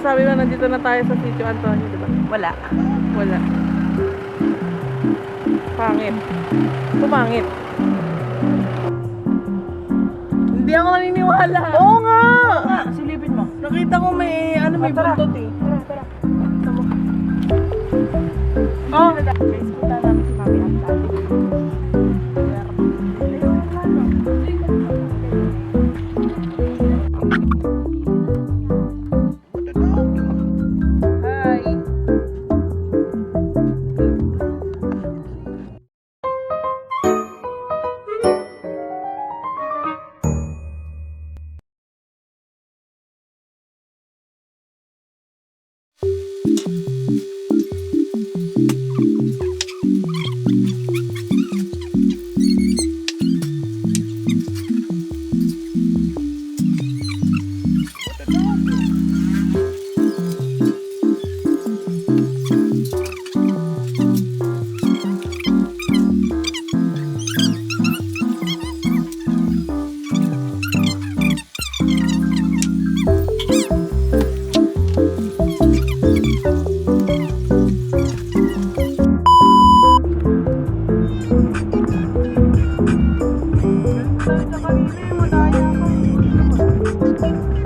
masasabi mo, nandito na tayo sa Sitio Antonio, di ba? Wala. Wala. Pangit. Pumangit. Hindi ako naniniwala. Oo nga! Silipin mo. Nakita ko may buntot eh. Tara. Oh! Guys, punta namin si Mami at Daddy. Hi!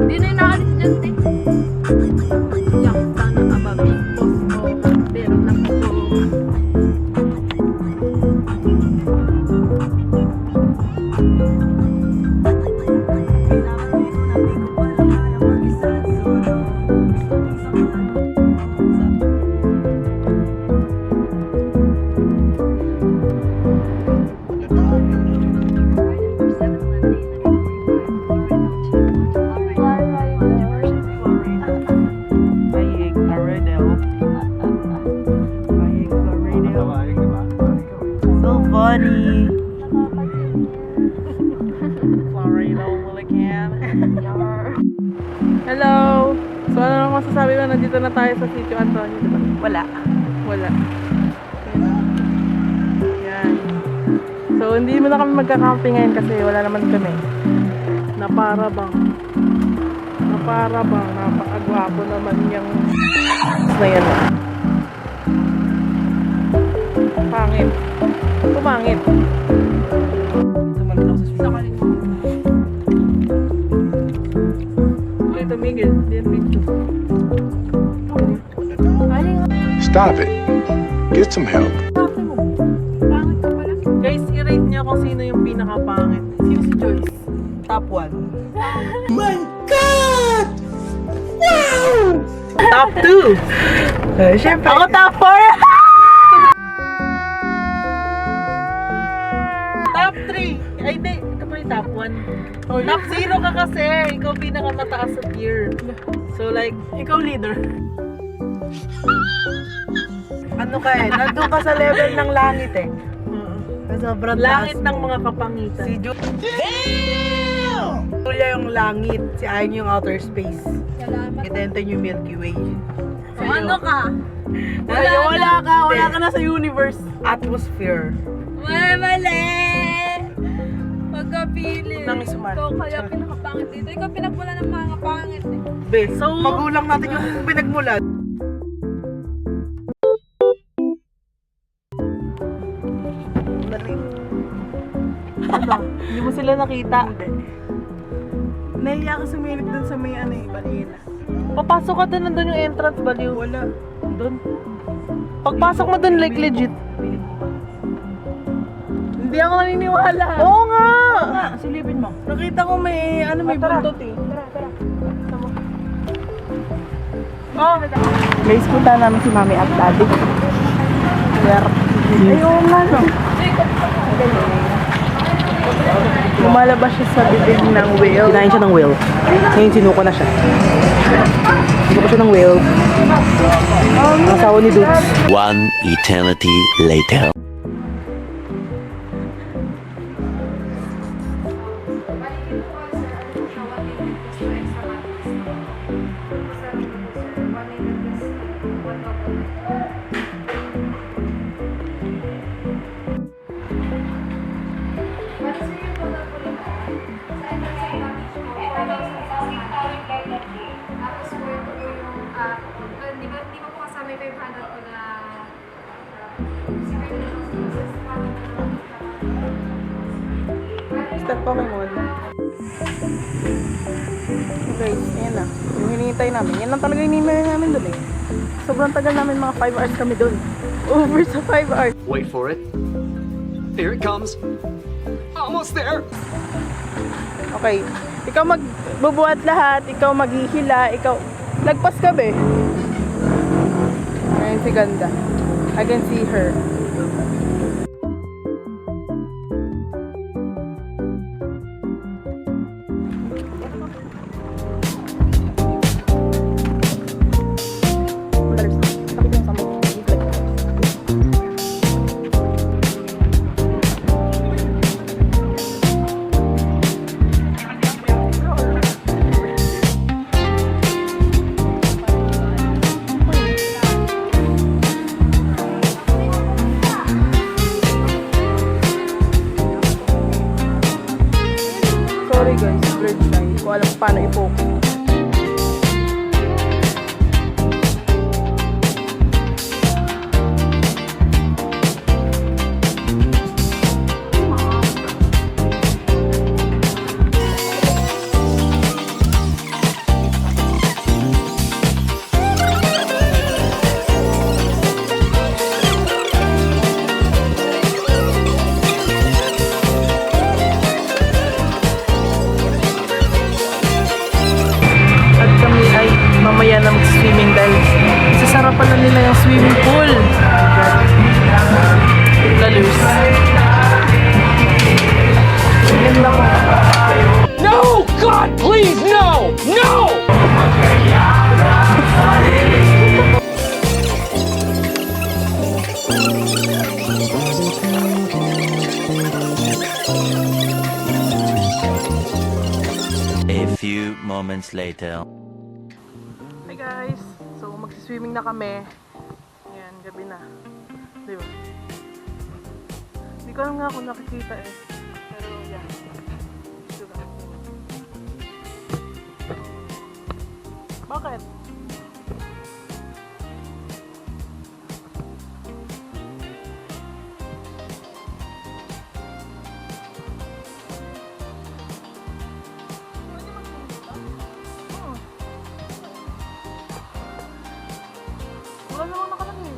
Hindi na inaalis dyan, te. Yak, sana ababing boss ko. Pero naku ko. So funny. Hello! So ano naman masasabi mo, nandito na tayo sa Sitio Antonio, di ba? Wala. Wala. Yan. So hindi mo na kami magka-camping ngayon kasi wala naman kami. Na para bang napakagwapo naman yung na yan. Pangit. Pumangit. Uy, tumigil. Hindi yan picture. Stop it. Get some help. Pangit ka pala. Guys, i-rate niyo kung sino yung pinaka-pangit. Sino si Joyce? Top 1. Top 2! Siyempre. Ako top 4! Top 3! Ay, di. Ito pa yung top 1. Top 0 ka kasi. Ikaw pinakamataas sa tier. So like, ikaw leader. Ano ka eh? Nandun ka sa level ng langit eh. Sobrang Langit taas ng mo. mga kapangitan. Si Julia yung langit, si Ayn yung outer space. Salamat. Kita yung Milky Way. So, ano ka? Wala ka na sa universe. Atmosphere. Mali! Pagkapili. Nang isuman. Ikaw kaya pinakapangit dito. Ikaw pinagmula ng mga pangit eh. Be, So, magulang natin yung pinagmulan. Hindi mo sila nakita. Nahiya ka sumilip dun sa may ano eh, balina. Papasok ka doon, nandun yung entrance, baliw. Wala. Doon. Pagpasok mo doon, like legit. Hindi ako naniniwala. Oo nga! Silipin mo. Nakita ko may Tara. buntot eh. Tara. Oh! Guys, punta namin si Mami at Daddy. Ayun nga no. Lumalabas siya sa bibig ng whale. Kinain siya ng whale. Ngayon sinuko na siya. Sinuko siya ng whale. Ang asawa ni Dudes. One eternity later. Step Pokemon. Okay, ayan na. Yung hinihintay namin. Yan lang talaga hinihintay namin doon eh. Sobrang tagal namin, mga 5 hours kami doon. Over sa 5 hours. Wait for it. Here it comes. Almost there. Okay. Ikaw magbubuhat lahat, ikaw maghihila, ikaw... Lagpas ka be. Ayan si Ganda. I can see her. Sorry guys, bridge na. Hindi ko alam paano i-focus. At kami ay mamaya na mag-swimming dahil sasarapan na nila yung swimming pool. Lalus. Ganda ko. No! God, please, no! No! A few moments later. Hi guys! So magsiswimming na kami. Ayan, gabi na. Di ba? Hindi ko alam nga kung nakikita eh. Pero yeah. Ito lang. Bakit? Wala namang nakalagay.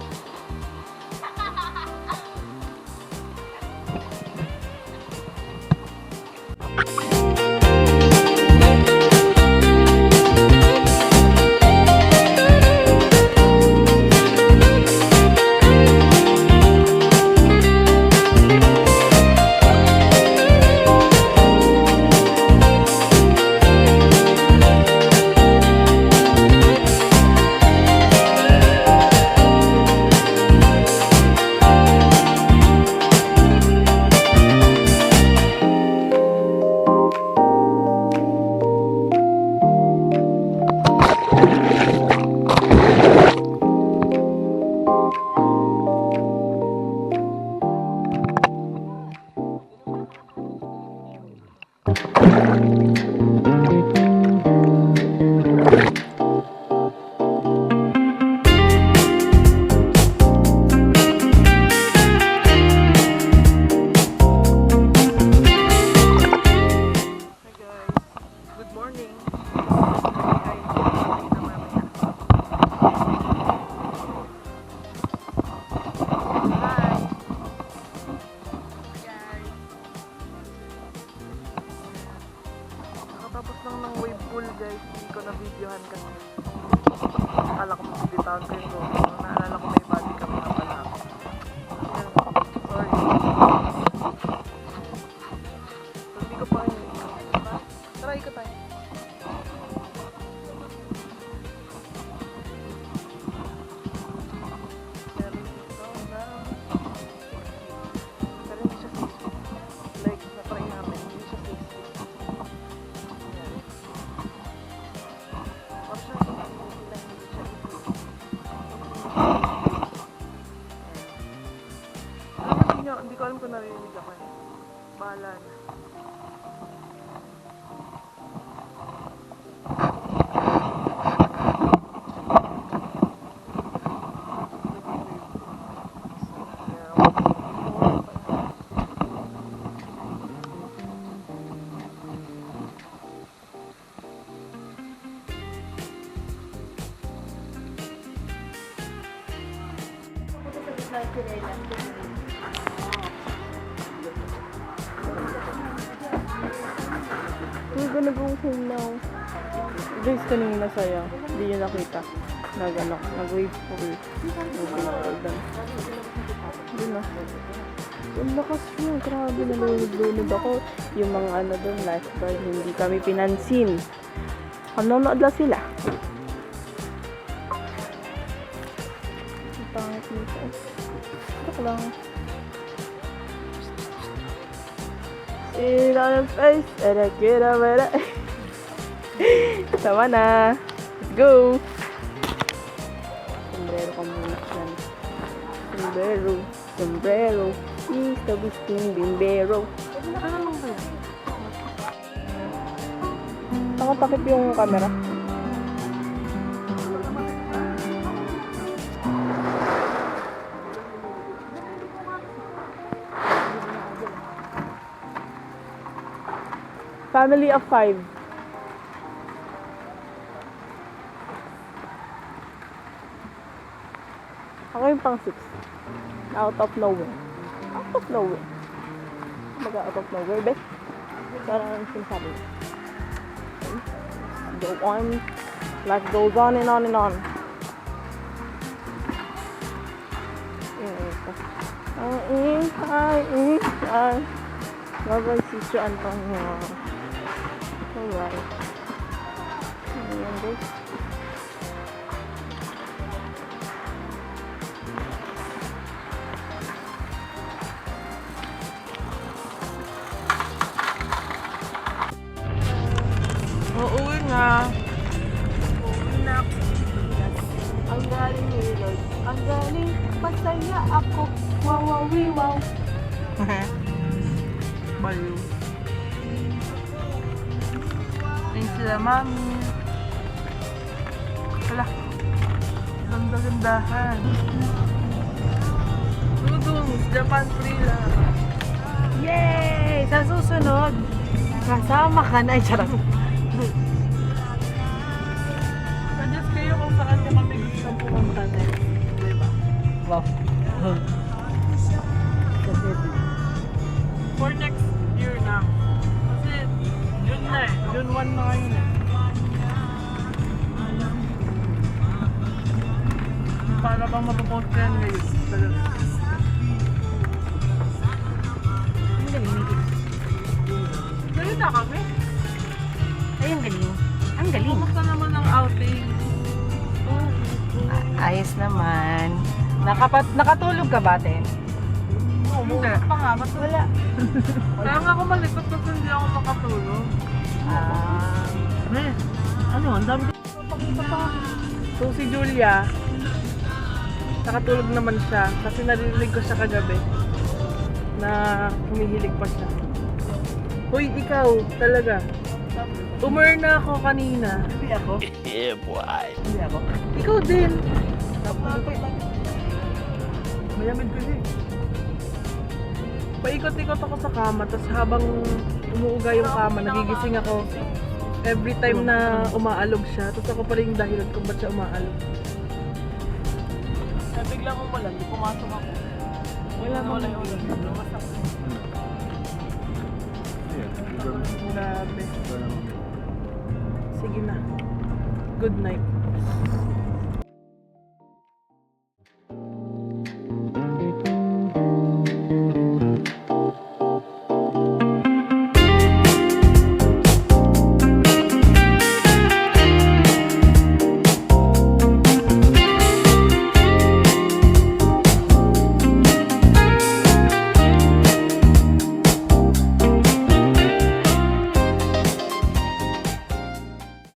Tapos lang ng wave pool guys, hindi ko na videohan kasi akala ko magbibitawan ko yung GoPro. Naalala ko may body cam na pala ako. Sorry. So, hindi ko pa yun. Try ko tayo. Pero dito na 60. Pero hindi siya 60. Like, na-try namin, hindi siya 60. Hindi ko alam kung narinig ako eh. Bahala na. We're gonna go home now. Guys, kanina sayang. Hindi nyo nakita. Nag-wave pool. Doon na. Ang lakas niya. Grabe, nalunod-lunod ako. Yung mga ano doon, lifeguard, hindi kami pinansin. Nanonood lang sila. Ang pangit nito. Joke lang. See it on your face, and I get over it. Sama na. Let's go. Sombrero ka muna yan. Sombrero. Sombrero. Mr. Bisting Bimbero. Ano ba yan? Nakatakip yung camera. Family of 5. Ako yung pang 6. Out of nowhere. Out of nowhere. Out of nowhere, be? Parang ang sinasabi. Go on. Life goes on and on and on. Bye-bye, sister Antonio. Alright. Ayan, guys. Uuwi na. Uuwi na. Ang galing ni Lord. Ang galing. Masaya ako. Wow, wow, wow. Baliw. Ayun sila, mami. Wala. Ganda-gandahan. Dudungs, Japan Frila. Yay! Sa susunod, kasama ka na. Charot. Suggest kayo kung saan nyo kami gusto pumunta next. Diba? Wow. For next year na. Kasi June na eh. June 1 na ngayon eh. Para bang mapapost ka yan ngayon. Ang galing ni Kit. Ngayon na kami. Ay, ang galing. Ang galing. Kumusta naman ang outing? Ayos naman. Nakatulog ka ba, Ten? Hindi. Pa nga, ba't wala? Kaya nga ako malikot kasi hindi ako makatulog. Ano, ang dami. So si Julia, nakatulog naman siya kasi narinig ko siya kagabi na humihilig pa siya. Hoy, ikaw talaga. Umur na ako kanina. Hindi ako. Yeah, boy. Hindi ako. Ikaw din. Mayamin ko siya. Paikot-ikot ako sa kama, tapos habang umuuga yung kama, nagigising ako. Every time na umaalog siya, tapos ako pa rin yung dahilan kung ba't siya umaalog. Kaya biglang umulan, di pumasok ako. Wala Wala yung yung ulan. Lumasak. Grabe. Sige na. Good night.